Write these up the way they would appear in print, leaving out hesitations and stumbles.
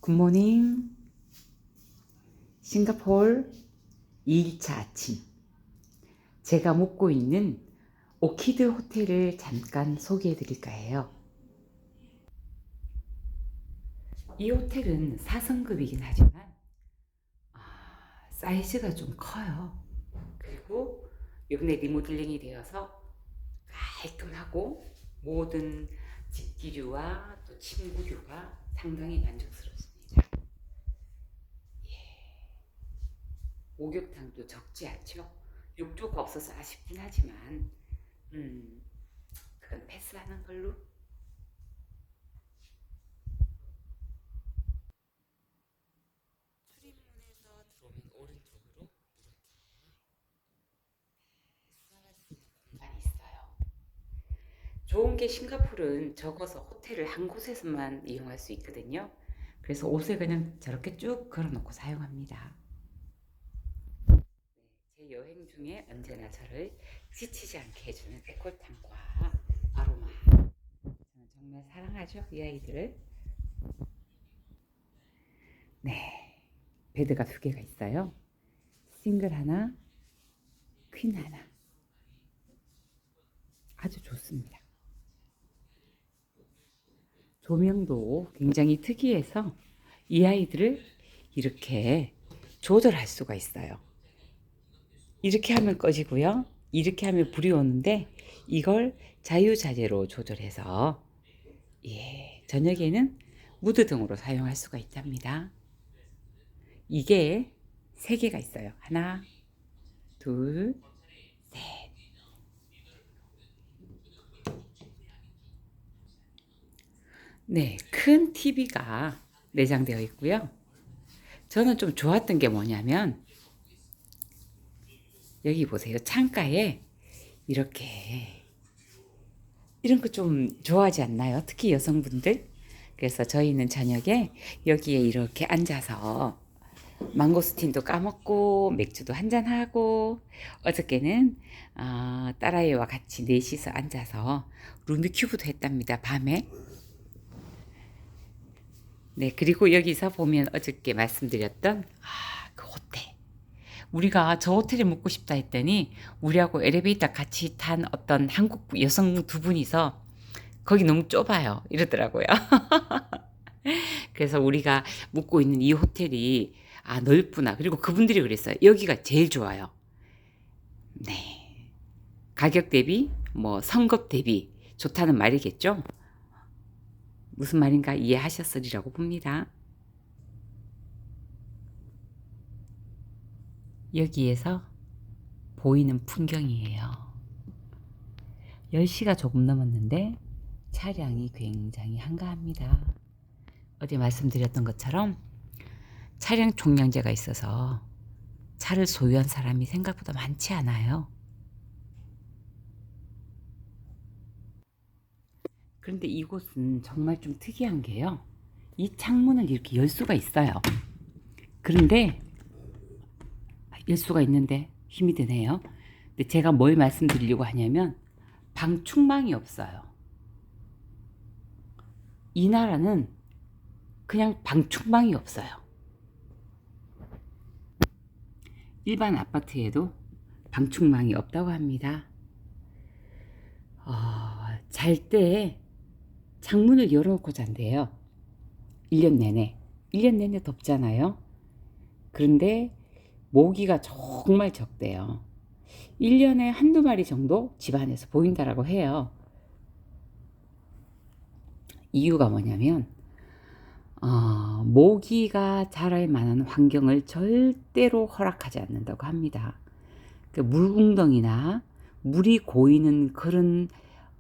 굿모닝. 싱가포르 2일차 아침. 제가 묵고 있는 오키드 호텔을 잠깐 소개해 드릴까 해요. 이 호텔은 4성급이긴 하지만 사이즈가 좀 커요. 그리고 이번에 리모델링이 되어서 깔끔하고 모든 집기류와 또 침구류가 상당히 만족스럽습니다. 목욕탕도 적지 않죠. 욕조가 없어서 아쉽긴 하지만 그건 패스하는 걸로. 출입문에서 들어오면 오른쪽으로 수납할 수 있는 공간이 있어요. 좋은 게 싱가포르는 적어서 호텔을 한 곳에서만 이용할 수 있거든요. 그래서 옷을 그냥 저렇게 쭉 걸어놓고 사용합니다. 제 여행 중에 언제나 저를 지치지 않게 해주는 에콜탕과 아로마. 저는 정말 사랑하죠, 이 아이들을. 네, 베드가 2개가 있어요. 싱글 하나, 퀸 하나. 아주 좋습니다. 조명도 굉장히 특이해서 이 아이들을 이렇게 조절할 수가 있어요. 이렇게 하면 꺼지고요. 이렇게 하면 불이 오는데 이걸 자유자재로 조절해서 저녁에는 무드등으로 사용할 수가 있답니다. 이게 3개가 있어요. 하나, 둘, 셋. 네, 큰 TV가 내장되어 있고요. 저는 좀 좋았던 게 뭐냐면 여기 보세요. 창가에 이렇게 이런 거 좀 좋아하지 않나요? 특히 여성분들. 그래서 저희는 저녁에 여기에 이렇게 앉아서 망고스틴도 까먹고 맥주도 한잔하고 어저께는 딸아이와 같이 넷이서 앉아서 루미큐브도 했답니다. 밤에. 네, 그리고 여기서 보면 어저께 말씀드렸던 그 호텔. 우리가 저 호텔에 묵고 싶다 했더니 우리하고 엘리베이터 같이 탄 어떤 한국 여성 2분이서 거기 너무 좁아요 이러더라고요. 그래서 우리가 묵고 있는 이 호텔이 넓구나. 그리고 그분들이 그랬어요. 여기가 제일 좋아요. 네, 가격 대비 뭐 성급 대비 좋다는 말이겠죠. 무슨 말인가 이해하셨으리라고 봅니다. 여기에서 보이는 풍경이에요. 10시가 조금 넘었는데 차량이 굉장히 한가합니다. 어제 말씀드렸던 것처럼 차량 총량제가 있어서 차를 소유한 사람이 생각보다 많지 않아요. 그런데 이곳은 정말 좀 특이한 게요. 이 창문을 이렇게 열 수가 있어요. 그런데 열 수가 있는데 힘이 드네요. 근데 제가 뭘 말씀드리려고 하냐면 방충망이 없어요. 이 나라는 그냥 방충망이 없어요. 일반 아파트에도 방충망이 없다고 합니다. 잘 때 창문을 열어놓고 잔대요. 1년 내내. 1년 내내 덥잖아요. 그런데 모기가 정말 적대요. 1년에 한두 마리 정도 집안에서 보인다라고 해요. 이유가 뭐냐면 모기가 자랄 만한 환경을 절대로 허락하지 않는다고 합니다. 그 물웅덩이나 물이 고이는 그런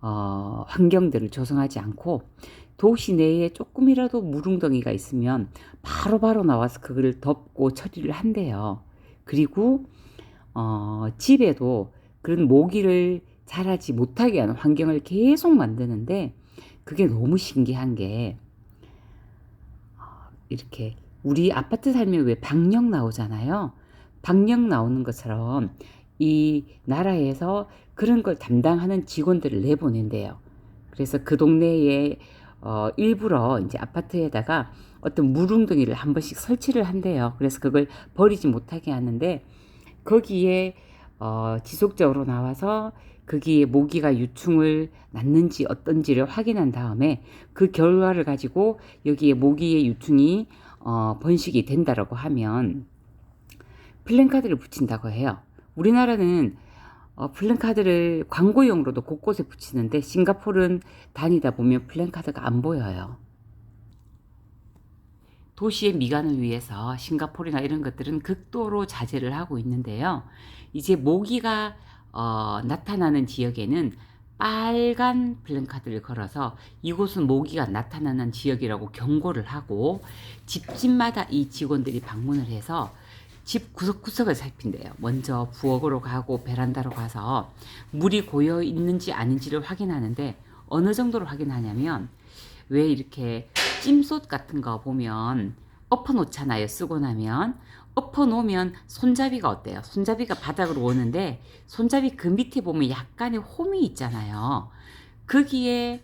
환경들을 조성하지 않고 도시 내에 조금이라도 물웅덩이가 있으면 바로바로 나와서 그걸 덮고 처리를 한대요. 그리고 집에도 그런 모기를 자라지 못하게 하는 환경을 계속 만드는데 그게 너무 신기한 게 이렇게 우리 아파트 살면 왜 방역 나오잖아요. 방역 나오는 것처럼 이 나라에서 그런 걸 담당하는 직원들을 내보낸대요. 그래서 그 동네에 일부러 이제 아파트에다가 어떤 물웅덩이를 한 번씩 설치를 한대요. 그래서 그걸 버리지 못하게 하는데 거기에 지속적으로 나와서 거기에 모기가 유충을 낳는지 어떤지를 확인한 다음에 그 결과를 가지고 여기에 모기의 유충이 번식이 된다라고 하면 플랜카드를 붙인다고 해요. 우리나라는 플랜카드를 광고용으로도 곳곳에 붙이는데 싱가포르는 다니다 보면 플랜카드가 안 보여요. 도시의 미관을 위해서 싱가포르나 이런 것들은 극도로 자제를 하고 있는데요. 이제 모기가 나타나는 지역에는 빨간 플랜카드를 걸어서 이곳은 모기가 나타나는 지역이라고 경고를 하고 집집마다 이 직원들이 방문을 해서 집 구석구석을 살핀대요. 먼저 부엌으로 가고 베란다로 가서 물이 고여 있는지 아닌지를 확인하는데 어느 정도로 확인하냐면 왜 이렇게 찜솥 같은 거 보면 엎어 놓잖아요. 쓰고 나면 엎어 놓으면 손잡이가 어때요? 손잡이가 바닥으로 오는데 손잡이 그 밑에 보면 약간의 홈이 있잖아요. 거기에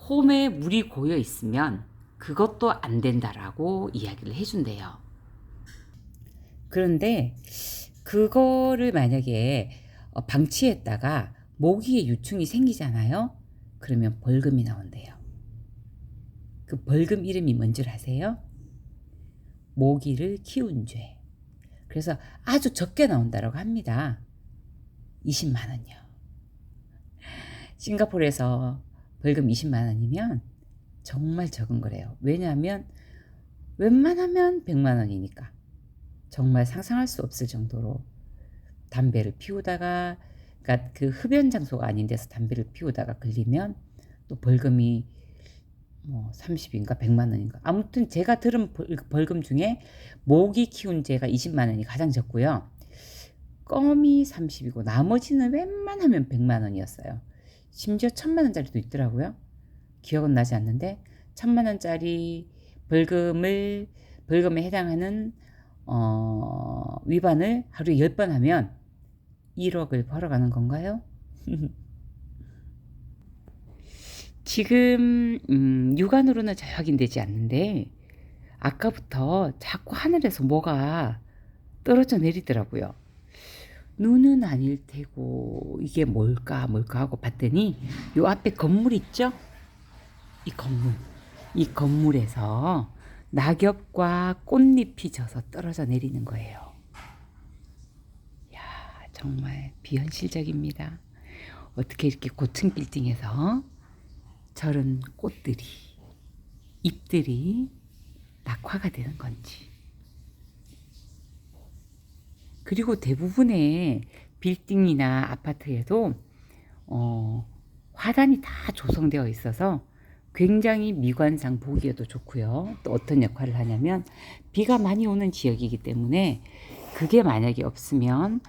홈에 물이 고여 있으면 그것도 안 된다라고 이야기를 해준대요. 그런데 그거를 만약에 방치했다가 모기의 유충이 생기잖아요. 그러면 벌금이 나온대요. 그 벌금 이름이 뭔지 아세요? 모기를 키운 죄. 그래서 아주 적게 나온다고 합니다. 20만 원이요. 싱가포르에서 벌금 20만 원이면 정말 적은 거래요. 왜냐하면 웬만하면 100만 원이니까. 정말 상상할 수 없을 정도로 담배를 피우다가, 그러니까 그 흡연 장소가 아닌 데서 담배를 피우다가 걸리면 또 벌금이 뭐 30인가 100만 원인가. 아무튼 제가 들은 벌금 중에 모기 키운 죄가 20만 원이 가장 적고요. 껌이 30이고 나머지는 웬만하면 100만 원이었어요. 심지어 1000만 원짜리도 있더라고요. 기억은 나지 않는데 1000만 원짜리 벌금에 해당하는 위반을 하루에 10번 하면 1억을 벌어가는 건가요? 지금 육안으로는 잘 확인되지 않는데 아까부터 자꾸 하늘에서 뭐가 떨어져 내리더라고요. 눈은 아닐 테고 이게 뭘까 하고 봤더니 요 앞에 건물 있죠? 이 건물에서 낙엽과 꽃잎이 져서 떨어져 내리는 거예요. 야, 정말 비현실적입니다. 어떻게 이렇게 고층 빌딩에서 저런 꽃들이, 잎들이 낙화가 되는 건지. 그리고 대부분의 빌딩이나 아파트에도 화단이 다 조성되어 있어서 굉장히 미관상 보기에도 좋고요. 또 어떤 역할을 하냐면 비가 많이 오는 지역이기 때문에 그게 만약에 없으면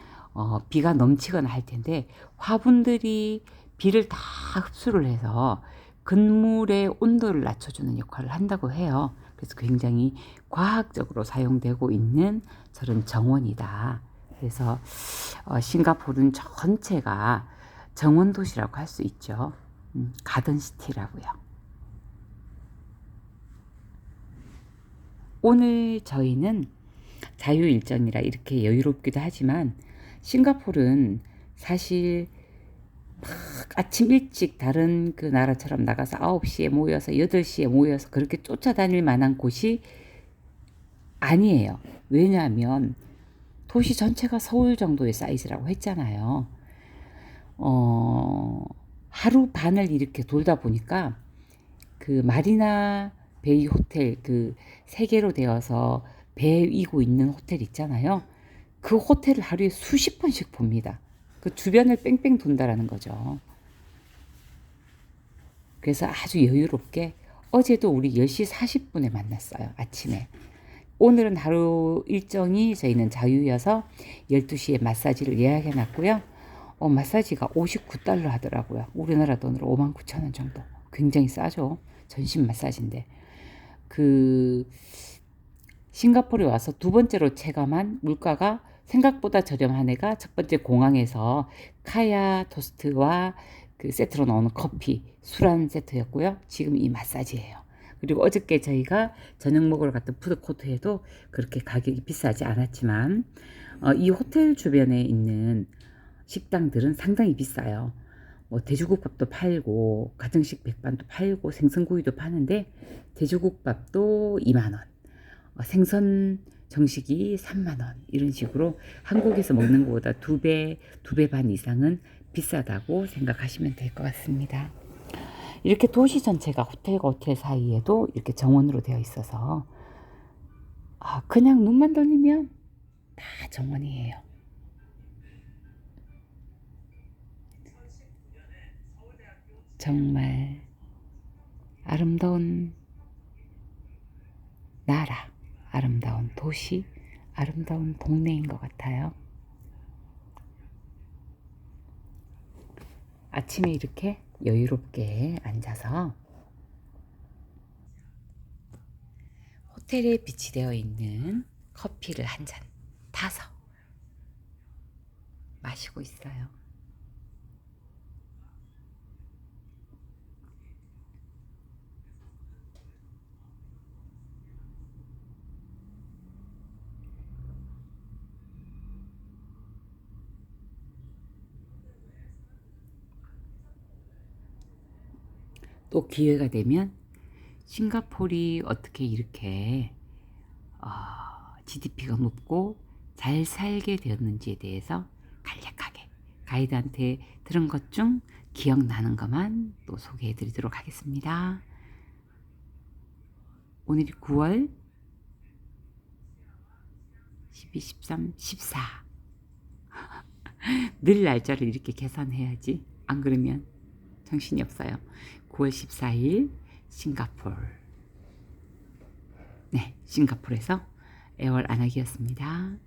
비가 넘치거나 할 텐데 화분들이 비를 다 흡수를 해서 건물의 온도를 낮춰주는 역할을 한다고 해요. 그래서 굉장히 과학적으로 사용되고 있는 저런 정원이다. 그래서 싱가포르는 전체가 정원 도시라고 할 수 있죠. 가든시티라고요. 오늘 저희는 자유일정이라 이렇게 여유롭기도 하지만 싱가포르는 사실 막 아침 일찍 다른 그 나라처럼 나가서 9시에 모여서 8시에 모여서 그렇게 쫓아다닐 만한 곳이 아니에요. 왜냐하면 도시 전체가 서울 정도의 사이즈라고 했잖아요. 하루 반을 이렇게 돌다 보니까 그 마리나 베이 호텔 그 세 개로 되어서 배 이고 있는 호텔 있잖아요. 그 호텔을 하루에 수십 번씩 봅니다. 그 주변을 뺑뺑 돈다라는 거죠. 그래서 아주 여유롭게 어제도 우리 10시 40분에 만났어요. 아침에. 오늘은 하루 일정이 저희는 자유여서 12시에 마사지를 예약해 놨고요. 마사지가 59달러 하더라고요. 우리나라 돈으로 59,000원 정도. 굉장히 싸죠. 전신 마사지인데. 싱가포르에 와서 두 번째로 체감한 물가가 생각보다 저렴한 애가 첫 번째 공항에서 카야 토스트와 그 세트로 나오는 커피, 술 한 세트였고요. 지금 이 마사지예요. 그리고 어저께 저희가 저녁 먹으러 갔던 푸드코트에도 그렇게 가격이 비싸지 않았지만 이 호텔 주변에 있는 식당들은 상당히 비싸요. 뭐 돼지국밥도 팔고 가정식 백반도 팔고 생선구이도 파는데 돼지국밥도 2만 원, 생선 정식이 3만 원 이런 식으로 한국에서 먹는 것보다 두 배 반 이상은 비싸다고 생각하시면 될 것 같습니다. 이렇게 도시 전체가 호텔과 호텔 사이에도 이렇게 정원으로 되어 있어서 그냥 눈만 돌리면 다 정원이에요. 정말 아름다운 나라, 아름다운 도시, 아름다운 동네인 것 같아요. 아침에 이렇게 여유롭게 앉아서 호텔에 비치되어 있는 커피를 한 잔 타서 마시고 있어요. 또 기회가 되면 싱가포르이 어떻게 이렇게 GDP가 높고 잘 살게 되었는지에 대해서 간략하게 가이드한테 들은 것 중 기억나는 것만 또 소개해 드리도록 하겠습니다. 오늘이 9월 12, 13, 14. 늘 날짜를 이렇게 계산해야지. 안 그러면 정신이 없어요. 9월 14일 싱가포르. 네, 싱가포르에서 애월 안하기였습니다.